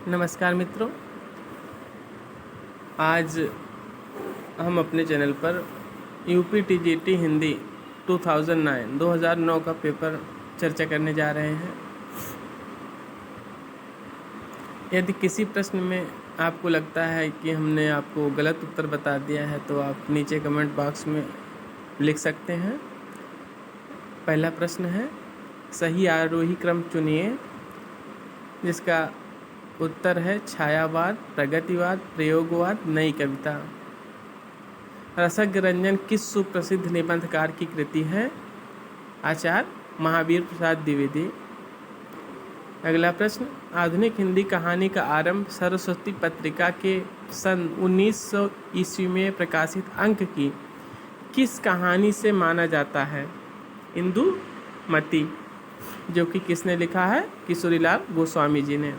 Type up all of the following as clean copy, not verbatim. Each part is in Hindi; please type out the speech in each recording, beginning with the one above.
नमस्कार मित्रों, आज हम अपने चैनल पर UPTGT हिंदी 2009 का पेपर चर्चा करने जा रहे हैं। यदि किसी प्रश्न में आपको लगता है कि हमने आपको गलत उत्तर बता दिया है तो आप नीचे कमेंट बॉक्स में लिख सकते हैं। पहला प्रश्न है, सही आरोही क्रम चुनिए, जिसका उत्तर है छायावाद, प्रगतिवाद, प्रयोगवाद, नई कविता। रसज्ञ रंजन किस सुप्रसिद्ध निबंधकार की कृति है? आचार्य महावीर प्रसाद द्विवेदी। अगला प्रश्न, आधुनिक हिंदी कहानी का आरंभ सरस्वती पत्रिका के सन 1900 ईस्वी में प्रकाशित अंक की किस कहानी से माना जाता है? इंदुमती, जो कि किसने लिखा है? किशोरीलाल गोस्वामी जी ने।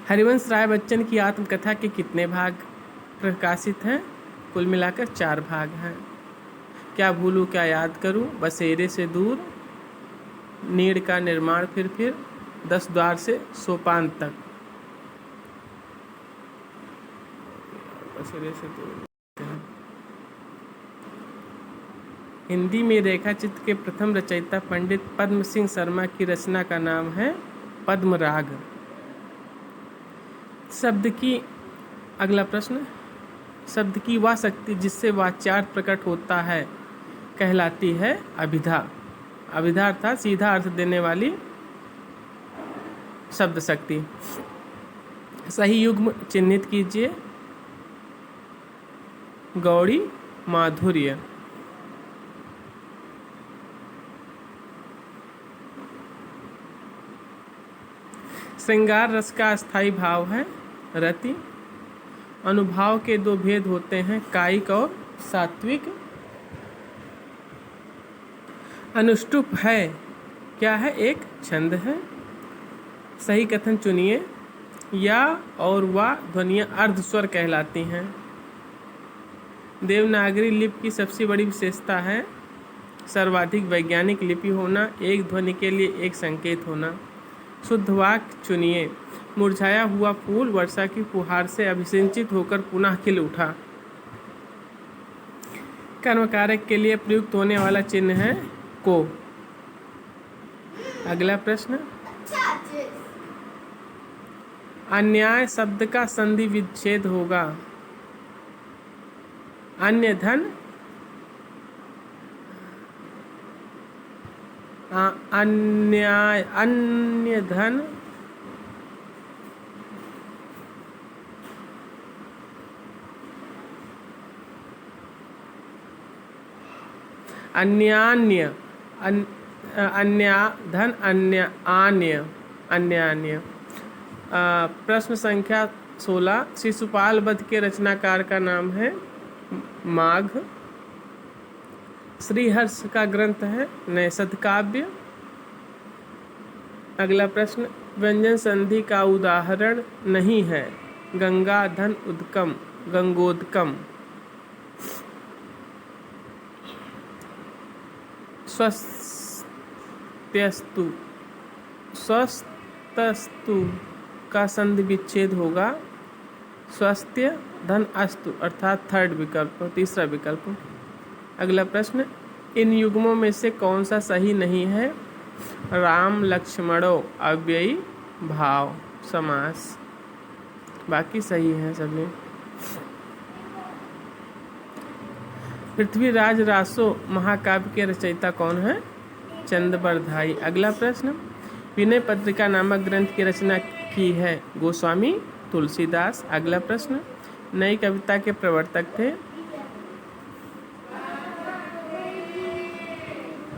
हरिवंश राय बच्चन की आत्मकथा के कितने भाग प्रकाशित हैं? कुल मिलाकर 4 भाग हैं। क्या भूलूं क्या याद करूं, बसेरे से दूर, नीड़ का निर्माण फिर 10 द्वार से सोपान तक। बसेरे से दूर। हिंदी में रेखाचित्र के प्रथम रचयिता पंडित पद्म सिंह शर्मा की रचना का नाम है पद्मराग। अगला प्रश्न, शब्द की वह शक्ति जिससे वाच्यार्थ प्रकट होता है कहलाती है अभिधा। अभिधा अर्थात सीधा अर्थ देने वाली शब्द शक्ति। सही युग्म चिन्हित कीजिए। गौड़ी माधुर्य। श्रृंगार रस का अस्थायी भाव है रति। अनुभाव के 2 भेद होते हैं, कायिक और सात्विक। अनुष्टुप है क्या है? एक छंद है। सही कथन चुनिए। या और वा ध्वनियाँ अर्ध स्वर कहलाती हैं। देवनागरी लिपि की सबसे बड़ी विशेषता है सर्वाधिक वैज्ञानिक लिपि होना, एक ध्वनि के लिए एक संकेत होना। शुद्ध वाक्य चुनिए। मुरझाया हुआ फूल वर्षा की फुहार से अभिसिंचित होकर पुनः खिल उठा। कर्मकारक के लिए प्रयुक्त होने वाला चिन्ह है को। अगला प्रश्न, अन्याय शब्द का संधि विच्छेद होगा। अन्य धन अन्याय अन्य धन अन्यान्य अन्य धन अन्य आन्य अन्यान्य। प्रश्न संख्या 16, शिशुपाल वध के रचनाकार का नाम है माघ। श्रीहर्ष का ग्रंथ है नैषध काव्य। अगला प्रश्न, व्यंजन संधि का उदाहरण नहीं है गंगा धन उदकम गंगोदकम। स्वस्तस्तु का संधि विच्छेद होगा स्वस्त्य धन अस्तु, अर्थात थर्ड विकल्प, तीसरा विकल्प। अगला प्रश्न, इन युग्मों में से कौन सा सही नहीं है? राम लक्ष्मणो अव्ययी भाव समास। बाकी सही है सभी। पृथ्वीराज रासो महाकाव्य के रचयिता कौन है? चंद्रबरधाई। अगला प्रश्न, विनय पत्रिका नामक ग्रंथ की रचना की है गोस्वामी तुलसीदास। अगला प्रश्न, नई कविता के प्रवर्तक थे?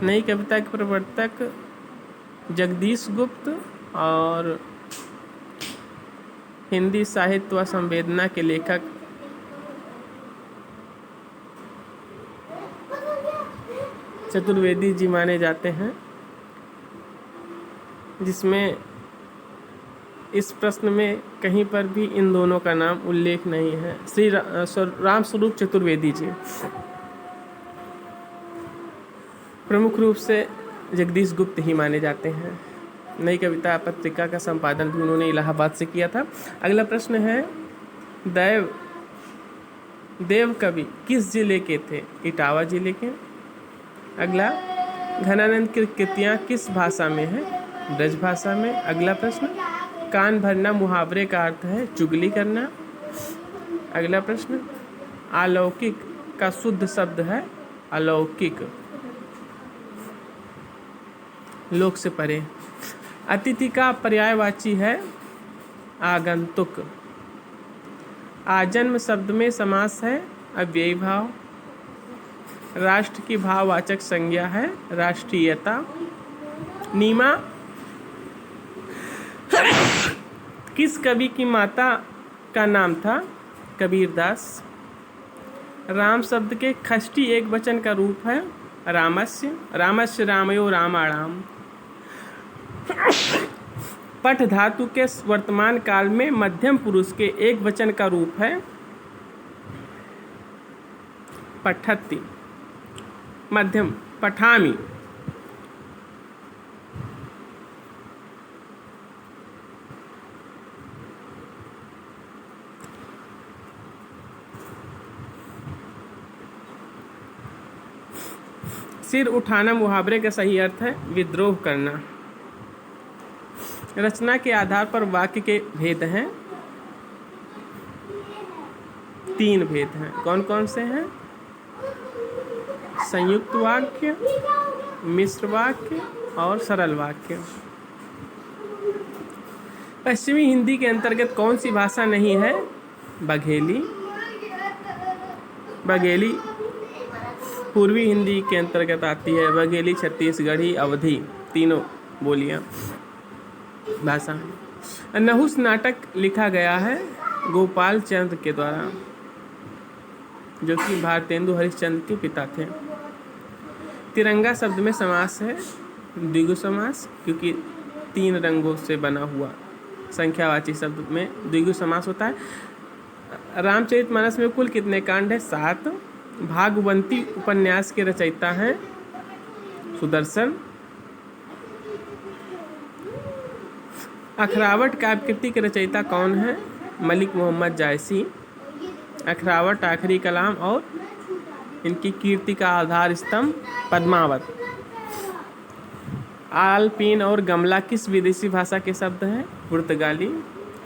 नई कविता के प्रवर्तक जगदीश गुप्त और हिंदी साहित्य व संवेदना के लेखक चतुर्वेदी जी माने जाते हैं, जिसमें इस प्रश्न में कहीं पर भी इन दोनों का नाम उल्लेख नहीं है। श्री रामस्वरूप चतुर्वेदी जी प्रमुख रूप से जगदीश गुप्त ही माने जाते हैं। नई कविता पत्रिका का संपादन भी उन्होंने इलाहाबाद से किया था। अगला प्रश्न है, देव कवि किस जिले के थे? इटावा जिले के। अगला, घनानंद की कृतियाँ किस भाषा में है? ब्रज भाषा में। अगला प्रश्न, कान भरना मुहावरे का अर्थ है चुगली करना। अगला प्रश्न, अलौकिक का शुद्ध शब्द है अलौकिक, लोक से परे। अतिथि का पर्यायवाची है आगंतुक। आजन्म शब्द में समास है अव्ययी भाव। राष्ट्र की भाववाचक संज्ञा है राष्ट्रीयता। नीमा किस कवि की माता का नाम था? कबीरदास। राम शब्द के खष्टी एक वचन का रूप है रामस्य। रामस्य रामयो रामाणाम। पठ धातु के वर्तमान काल में मध्यम पुरुष के एक वचन का रूप है पठति। मध्यम पठामि। सिर उठाना मुहावरे का सही अर्थ है विद्रोह करना। रचना के आधार पर वाक्य के भेद हैं, 3 भेद हैं। कौन कौन से हैं? संयुक्त वाक्य, मिश्र वाक्य और सरल वाक्य। पश्चिमी हिंदी के अंतर्गत कौन सी भाषा नहीं है? बघेली। बघेली पूर्वी हिंदी के अंतर्गत आती है। बघेली, छत्तीसगढ़ी, अवधी, तीनों बोलियां भाषा हैं। नहुस नाटक लिखा गया है गोपाल चंद्र के द्वारा, जो कि भारतेंदु हरिश्चंद्र के पिता थे। तिरंगा शब्द में समास है द्विगु समास, क्योंकि 3 रंगों से बना हुआ संख्यावाची शब्द में द्विगु समास होता है। रामचरितमानस में कुल कितने कांड हैं? 7। भागवंती उपन्यास के रचयिता हैं सुदर्शन। अखरावट काव्यकृति के रचयिता कौन है? मलिक मोहम्मद जायसी। अखरावट, आखिरी कलाम और इनकी कीर्ति का आधार स्तंभ पद्मावत। आलपीन और गमला किस विदेशी भाषा के शब्द हैं? पुर्तगाली।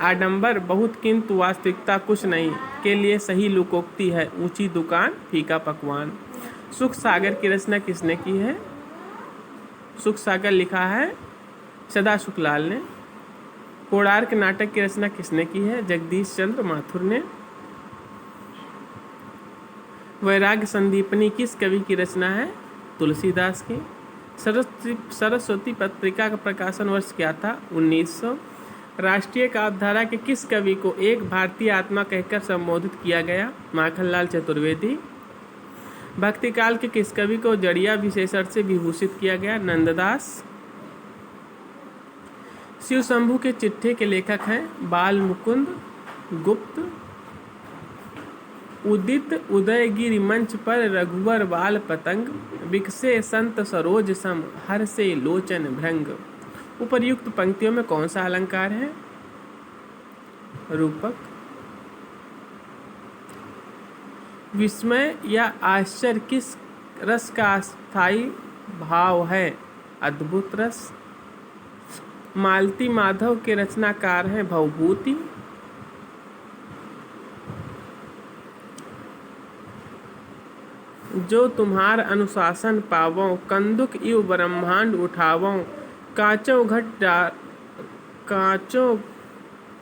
आडंबर बहुत किंतु वास्तविकता कुछ नहीं के लिए सही लोकोक्ति है ऊंची दुकान फीका पकवान। सुख सागर की रचना किसने की है? सुख सागर लिखा है सदा सुखलाल ने। कोणार्क नाटक की रचना किसने की है? जगदीश चंद्र माथुर ने। वैराग्य संदीपनी किस कवि की रचना है? तुलसीदास की। सरस्वती पत्रिका का प्रकाशन वर्ष क्या था? 1900। राष्ट्रीय काव्यधारा के किस कवि को एक भारतीय आत्मा कहकर संबोधित किया गया? माखनलाल चतुर्वेदी। भक्ति काल के किस कवि को जड़िया विशेषण से विभूषित किया गया? नंददास। शिव शंभू के चिट्ठे के लेखक हैं बाल मुकुंद गुप्त। उदित उदयगिरि मंच पर रघुवर बाल पतंग, विकसे संत सरोज सम हर से लोचन भृंग। उपर्युक्त पंक्तियों में कौन सा अलंकार है? रूपक। विस्मय या आश्चर्य किस रस का स्थायी भाव है? अद्भुत रस। मालती माधव के रचनाकार हैं भवभूति। जो तुम्हार अनुशासन पावों, कंदुक इव ब्रह्मांड उठावों, कांचों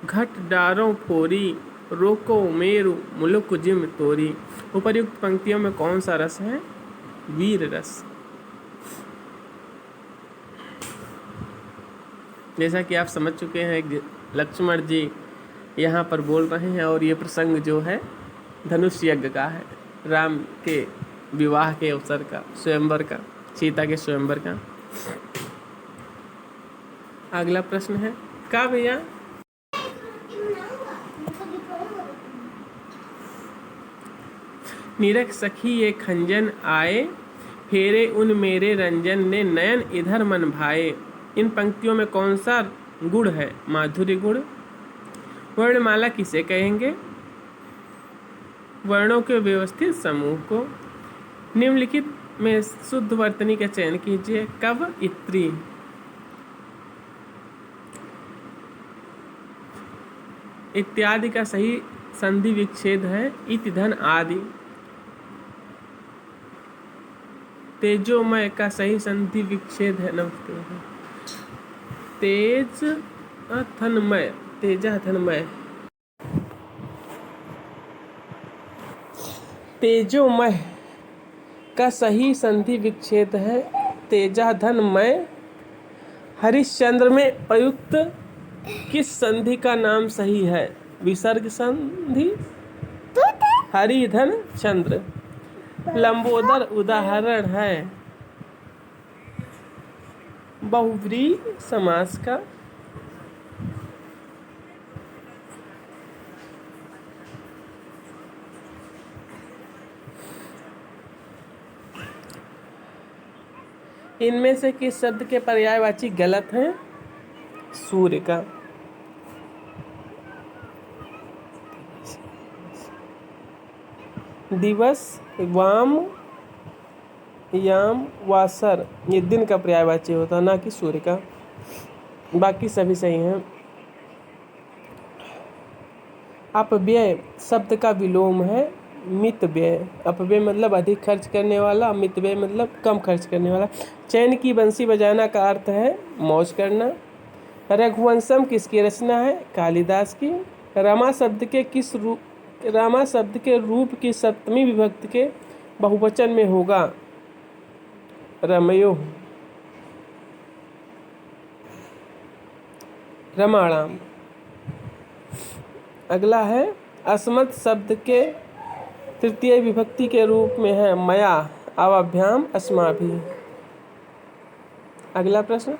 घट डारों फोरी, रोको मेरु मुलुक जिम तोरी। उपर्युक्त पंक्तियों में कौन सा रस है? वीर रस। जैसा कि आप समझ चुके हैं, लक्ष्मण जी यहाँ पर बोल रहे हैं और ये प्रसंग जो है धनुष यज्ञ का है, राम के विवाह के अवसर का, स्वयंवर का, सीता के स्वयंवर का। अगला प्रश्न है का भैया? निरख सखी ये खंजन आए, फेरे उन मेरे रंजन ने, नयन इधर मन भाए। इन पंक्तियों में कौन सा गुण है? माधुर्य गुण। वर्णमाला किसे कहेंगे? वर्णों के व्यवस्थित समूह को। निम्नलिखित में शुद्ध वर्तनी का चयन कीजिए। कव, इत्री। इत्यादि का सही संधि विच्छेद है इति, धन, आदि। तेजोमय का सही संधि विच्छेद है नमस्ते तेज अथनमय, तेजाथनमय। तेजोमय का सही संधि विच्छेद है तेजाधनमय। हरिश्चंद्र में प्रयुक्त किस संधि का नाम सही है? विसर्ग संधि। हरिधन चंद्र। लंबोदर उदाहरण है बहुव्रीहि समास का। इनमें से किस शब्द के पर्यायवाची गलत हैं? सूर्य का। दिवस, वाम, याम, वासर ये दिन का पर्यायवाची होता है, ना कि सूर्य का। बाकी सभी सही हैं। अपव्यय शब्द का विलोम है मितव्यय। अपव्यय मतलब अधिक खर्च करने वाला, मितव्यय मतलब कम खर्च करने वाला। चैन की बंसी बजाना का अर्थ है मौज करना। रघुवंशम किसकी रचना है? कालिदास की। रमा शब्द के रूप की सप्तमी विभक्ति के बहुवचन में होगा रमयो, रमाणाम। अगला है अस्मत् शब्द के तृतीय विभक्ति के रूप में है मया, अवाभ्याम, अस्माभिः। अगला प्रश्न,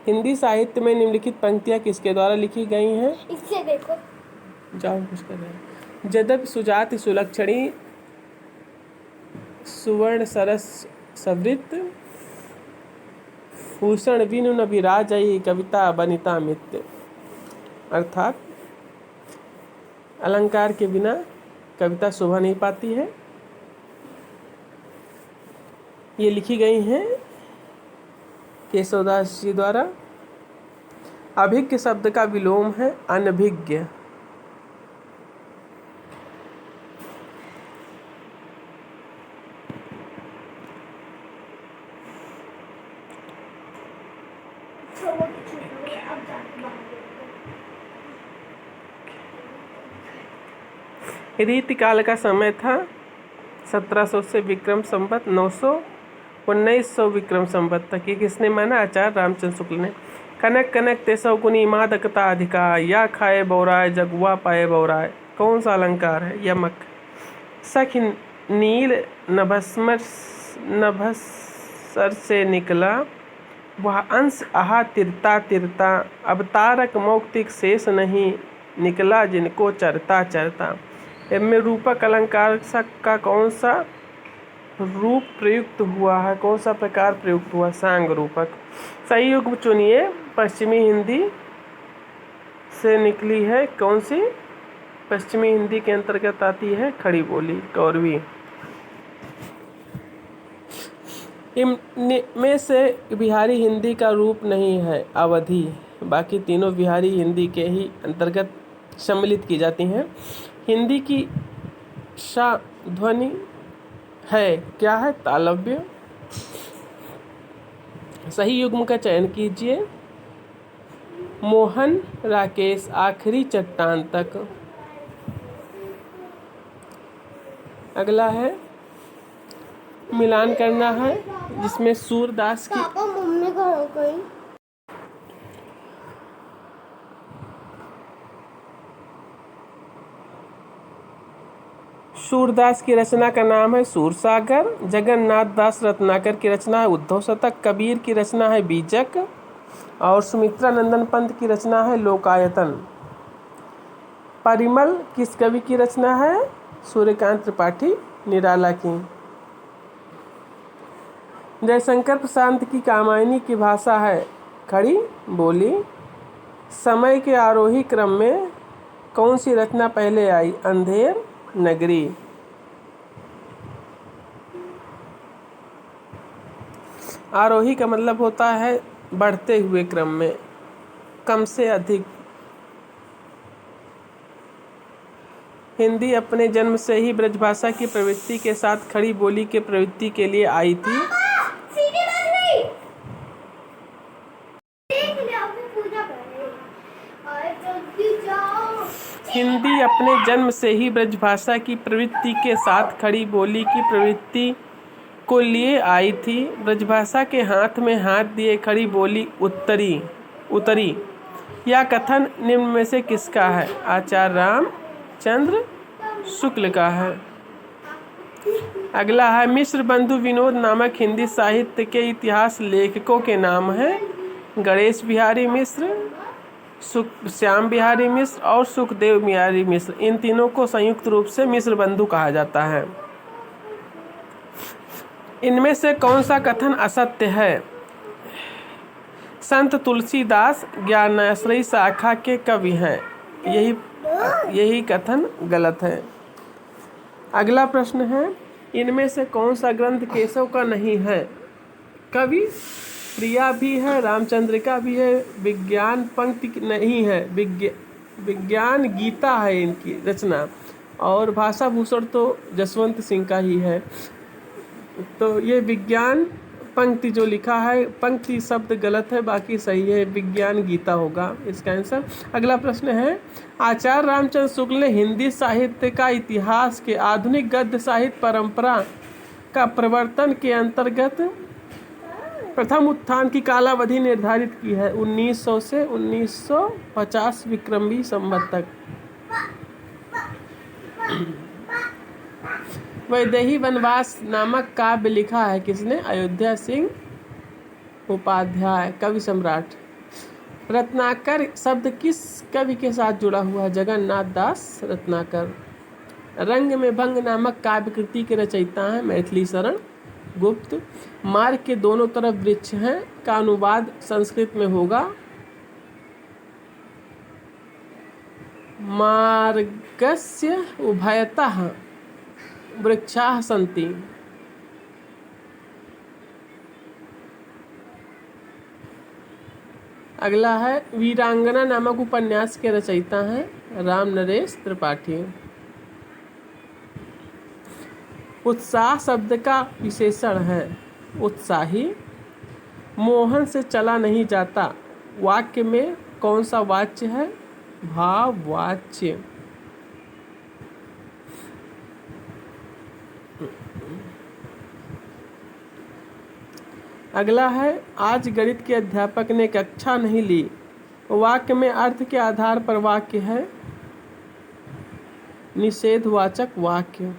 हिंदी साहित्य में निम्नलिखित पंक्तियां किसके द्वारा लिखी गई हैं? इससे देखो। जाओ कुछ कर रहे हैं। जदप सुजाति सुलक्षणी सुवर्ण सरस सवृत भूषण विनु न विराजई कविता बनिता मित्य। अर्थात अलंकार के बिना कविता शोभा नहीं पाती है। ये लिखी गई हैं केशवदास जी द्वारा। अभिज्ञ शब्द का विलोम है अनभिज्ञ। रीतिकाल का समय था 1700 से विक्रम संवत 900 1900 विक्रम संवत तक। ये किसने माना? आचार्य रामचंद्र शुक्ल ने। कनक कनक तेसव गुनी मादकता अधिका, या खाए बौराय जगुआ पाए बौराय। कौन सा अलंकार है? यमक। सख नील नभस्सर से निकला, वह अंश आहा तिरता तिरता। अब तारक मौक्तिक शेष नहीं, निकला जिनको चरता चरता। इनमें रूपक अलंकार का कौन सा रूप प्रयुक्त हुआ है? कौन सा प्रकार प्रयुक्त हुआ? सांग रूपक। सही युग्म चुनिए। पश्चिमी हिंदी से निकली है कौन सी? पश्चिमी हिंदी के अंतर्गत आती है खड़ी बोली, कौरवी। इनमें से बिहारी हिंदी का रूप नहीं है अवधी। बाकी तीनों बिहारी हिंदी के ही अंतर्गत सम्मिलित की जाती हैं। हिंदी की श ध्वनि है क्या है? तालव्य। सही युग्म का चयन कीजिए। मोहन राकेश आखिरी चट्टान तक। अगला है मिलान करना है, जिसमें सूरदास की मम्मी कहाँ गई? सूरदास की रचना का नाम है सूरसागर। जगन्नाथ दास रत्नाकर की रचना है उद्धव शतक। कबीर की रचना है बीजक। और सुमित्रा नंदन पंत की रचना है लोकायतन। परिमल किस कवि की रचना है? सूर्यकांत त्रिपाठी निराला की। जयशंकर प्रशांत की कामायनी की भाषा है खड़ी बोली। समय के आरोही क्रम में कौन सी रचना पहले आई? अंधेर नगरी। आरोही का मतलब होता है बढ़ते हुए क्रम में, कम से अधिक। हिंदी अपने जन्म से ही ब्रजभाषा की प्रवृत्ति के साथ खड़ी बोली के प्रवृत्ति के लिए आई थी। हिंदी अपने जन्म से ही ब्रजभाषा की प्रवृत्ति के साथ खड़ी बोली की प्रवृत्ति को लिए आई थी। ब्रजभाषा के हाथ में हाथ दिए खड़ी बोली उतरी। यह कथन निम्न में से किसका है? आचार्य रामचंद्र शुक्ल का है। अगला है मिश्र बंधु विनोद नामक हिंदी साहित्य के इतिहास लेखकों के नाम हैं गणेश बिहारी मिश्र, श्याम बिहारी मिश्र और सुखदेव बिहारी मिश्र। इन तीनों को संयुक्त रूप से मिश्र बंधु कहा जाता है। इनमें से कौन सा कथन असत्य है? संत तुलसीदास ज्ञानाश्रयी शाखा के कवि हैं। यही कथन गलत है। अगला प्रश्न है इनमें से कौन सा ग्रंथ केशव का नहीं है? कवि प्रिया भी है, रामचंद्रिका भी है, विज्ञान पंक्ति नहीं है, विज्ञान गीता है इनकी रचना, और भाषा भूषण तो जसवंत सिंह का ही है। तो ये विज्ञान पंक्ति जो लिखा है, पंक्ति शब्द गलत है, बाकी सही है, विज्ञान गीता होगा इसका आंसर। अगला प्रश्न है आचार्य रामचंद्र शुक्ल ने हिंदी साहित्य का इतिहास के आधुनिक गद्य साहित्य परंपरा का प्रवर्तन के अंतर्गत प्रथम उत्थान की कालावधि निर्धारित की है। 1900 से 1950 विक्रमी संवत तक। वैदेही वनवास नामक काव्य लिखा है किसने? अयोध्या सिंह उपाध्याय, कवि सम्राट। रत्नाकर शब्द किस कवि के साथ जुड़ा हुआ है? जगन्नाथ दास रत्नाकर। रंग में भंग नामक काव्य कृति के रचयिता हैं मैथिली शरण गुप्त। मार्ग के दोनों तरफ वृक्ष हैं का अनुवाद संस्कृत में होगा मार्गस्य उभयतः वृक्षाः सन्ति। अगला है वीरांगना नामक उपन्यास के रचयिता हैं राम नरेश त्रिपाठी। उत्साह शब्द का विशेषण है उत्साही। मोहन से चला नहीं जाता वाक्य में कौन सा वाच्य है? भाववाच्य। अगला है आज गणित के अध्यापक ने कक्षा नहीं ली। वाक्य में अर्थ के आधार पर वाक्य है निषेधवाचक वाक्य।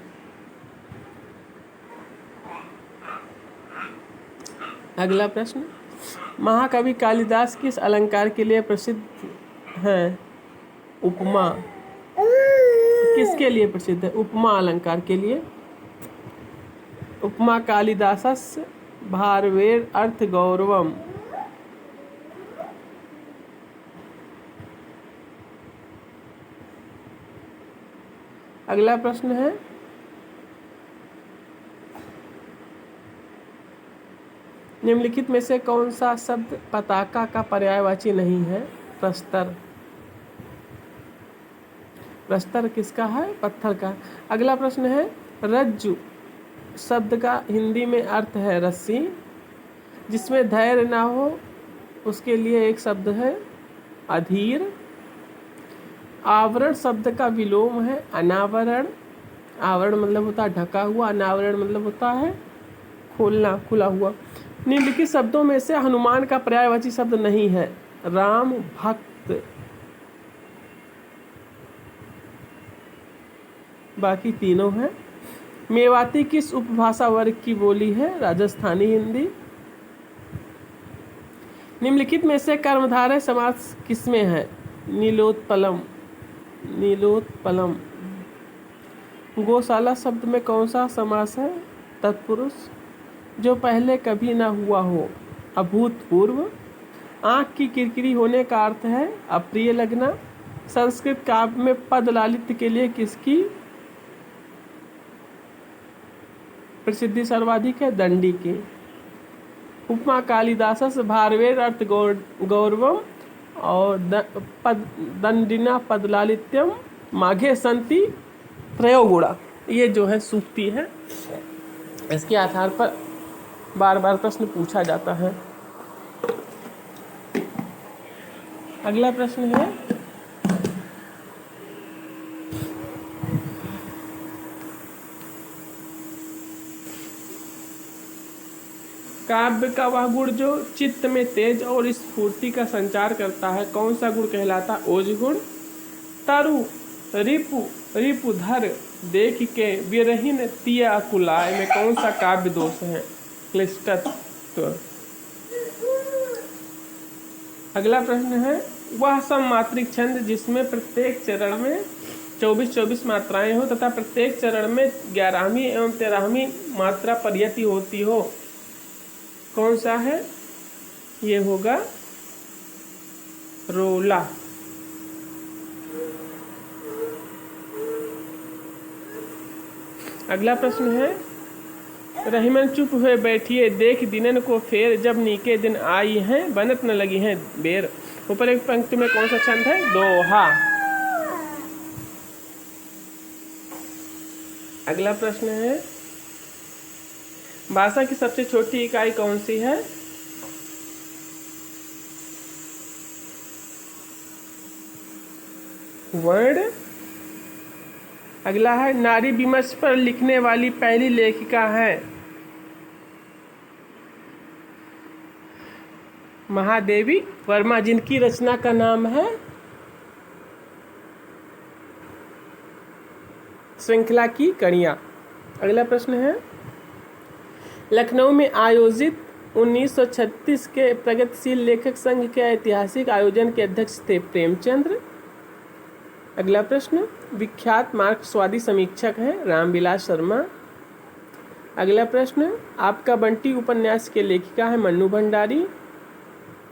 अगला प्रश्न महाकवि कालिदास किस अलंकार के लिए प्रसिद्ध हैं? उपमा। किसके लिए प्रसिद्ध है? उपमा अलंकार के लिए। उपमा कालिदासस्य भारवेर अर्थ गौरवम। अगला प्रश्न है निम्नलिखित में से कौन सा शब्द पताका का पर्यायवाची नहीं है? प्रस्तर। प्रस्तर किसका है? पत्थर का। अगला प्रश्न है रज्जु शब्द का हिंदी में अर्थ है रस्सी। जिसमें धैर्य ना हो उसके लिए एक शब्द है अधीर। आवरण शब्द का विलोम है अनावरण। आवरण मतलब होता है ढका हुआ, अनावरण मतलब होता है खोलना, खुला हुआ। निम्नलिखित शब्दों में से हनुमान का पर्यायवाची शब्द नहीं है? राम भक्त। बाकी तीनों हैं। मेवाती किस उपभाषा वर्ग की बोली है? राजस्थानी हिंदी। निम्नलिखित में से कर्मधारय समास किसमें है? नीलोत्पलम। नीलोत्पलम। गौशाला शब्द में कौन सा समास है? तत्पुरुष। जो पहले कभी ना हुआ हो? अभूतपूर्व। आँख की किरकिरी होने का अर्थ है अप्रिय लगना। संस्कृत काव्य में पद लालित्य के लिए किसकी प्रसिद्धि सर्वाधिक है? दंडी की। उपमा कालिदासस भारवेर अर्थ गौरवम और दंडिना पदलालित्यम माघे संति त्रयोगुणा। ये जो है सूक्ति है, इसके आधार पर बार बार प्रश्न पूछा जाता है। अगला प्रश्न है काव्य का वह गुण जो चित्त में तेज और स्फूर्ति का संचार करता है, कौन सा गुण कहलाता? ओज गुण। तरु रिपुधर देख के विरहीन तिय अकुलाय में कौन सा काव्य दोष है? क्लिष्टत्व। अगला प्रश्न है वह सममात्रिक छंद जिसमें प्रत्येक चरण में 24 मात्राएं हो तथा प्रत्येक चरण में 11वीं एवं 13वीं मात्रा पर्यति होती हो, कौन सा है? ये होगा रोला। अगला प्रश्न है रहीमन चुप हुए बैठिए देख दिनन को फेर जब नीके दिन आई हैं बनत न लगी हैं बेर। ऊपर एक पंक्ति में कौन सा छंद है? दोहा। अगला प्रश्न है भाषा की सबसे छोटी इकाई कौन सी है? वर्ड। अगला है नारी विमर्श पर लिखने वाली पहली लेखिका है? महादेवी वर्मा, जिनकी रचना का नाम है श्रृंखला की कड़ियाँ। अगला प्रश्न है लखनऊ में आयोजित 1936 के प्रगतिशील लेखक संघ के ऐतिहासिक आयोजन के अध्यक्ष थे? प्रेमचंद्र। अगला प्रश्न विख्यात मार्क्सवादी समीक्षक हैं? रामविलास शर्मा। अगला प्रश्न आपका बंटी उपन्यास के लेखिका है? मन्नू भंडारी।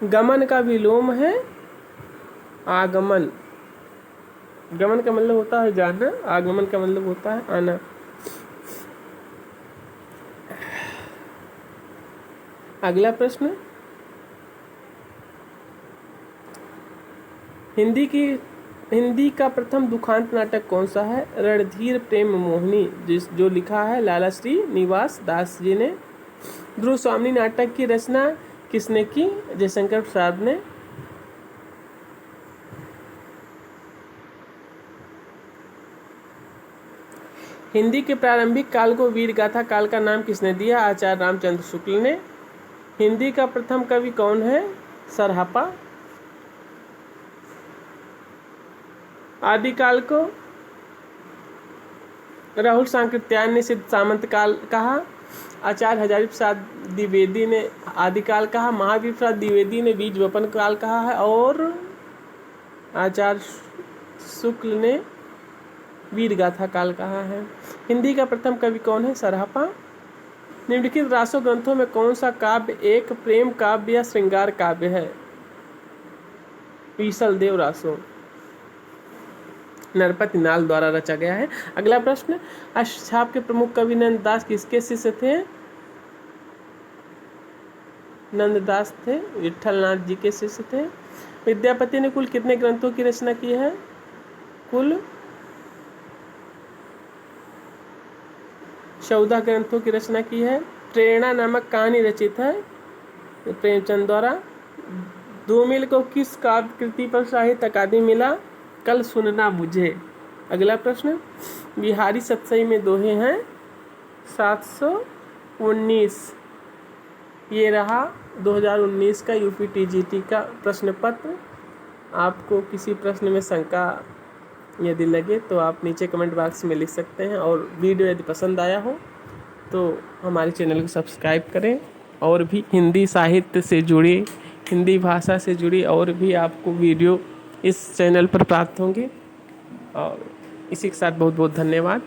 गमन का विलोम है आगमन। गमन का मतलब होता है जाना, आगमन का मतलब होता है आना। अगला प्रश्न हिंदी का प्रथम दुखांत नाटक कौन सा है? रणधीर प्रेम मोहिनी, जो लिखा है लाला श्री निवास दास जी ने। ध्रुव स्वामी नाटक की रचना किसने की? जयशंकर प्रसाद ने। हिंदी के प्रारंभिक काल को वीर गाथा काल का नाम किसने दिया? आचार्य रामचंद्र शुक्ल ने। हिंदी का प्रथम कवि कौन है? सरहपा। आदिकाल को राहुल सांकृत्यायन ने सिद्ध सामंत काल कहा। आचार्य हजारी प्रसाद द्विवेदी ने आदिकाल कहा। महावीर प्रसाद द्विवेदी ने बीज वपन काल कहा है और आचार्य शुक्ल ने वीर गाथा काल कहा है। हिंदी का प्रथम कवि कौन है? सरहपा। निम्नलिखित रासो ग्रंथों में कौन सा काव्य एक प्रेम काव्य या श्रृंगार काव्य है? ईसल देव रासो नरपति नाल द्वारा रचा गया है। अगला प्रश्न अष्टछाप के प्रमुख कवि नंददास किसके शिष्य थे? नंददास थे, विठलनाथ जी के शिष्य थे। विद्यापति ने कुल कितने ग्रंथों की रचना की है? कुल 14 ग्रंथों की रचना की है। प्रेरणा नामक कहानी रचित है प्रेमचंद द्वारा। 2 मील को किस काव्य कृति पर साहित्य अकादमी मिला? कल सुनना मुझे। अगला प्रश्न बिहारी सतसई में दोहे हैं 719। ये रहा 2019 का यूपीटीजीटी का प्रश्न पत्र। आपको किसी प्रश्न में शंका यदि लगे तो आप नीचे कमेंट बॉक्स में लिख सकते हैं, और वीडियो यदि पसंद आया हो तो हमारे चैनल को सब्सक्राइब करें। और भी हिंदी साहित्य से जुड़ी, हिंदी भाषा से जुड़ी और भी आपको वीडियो इस चैनल पर प्राप्त होंगे। और इसी के साथ बहुत बहुत धन्यवाद।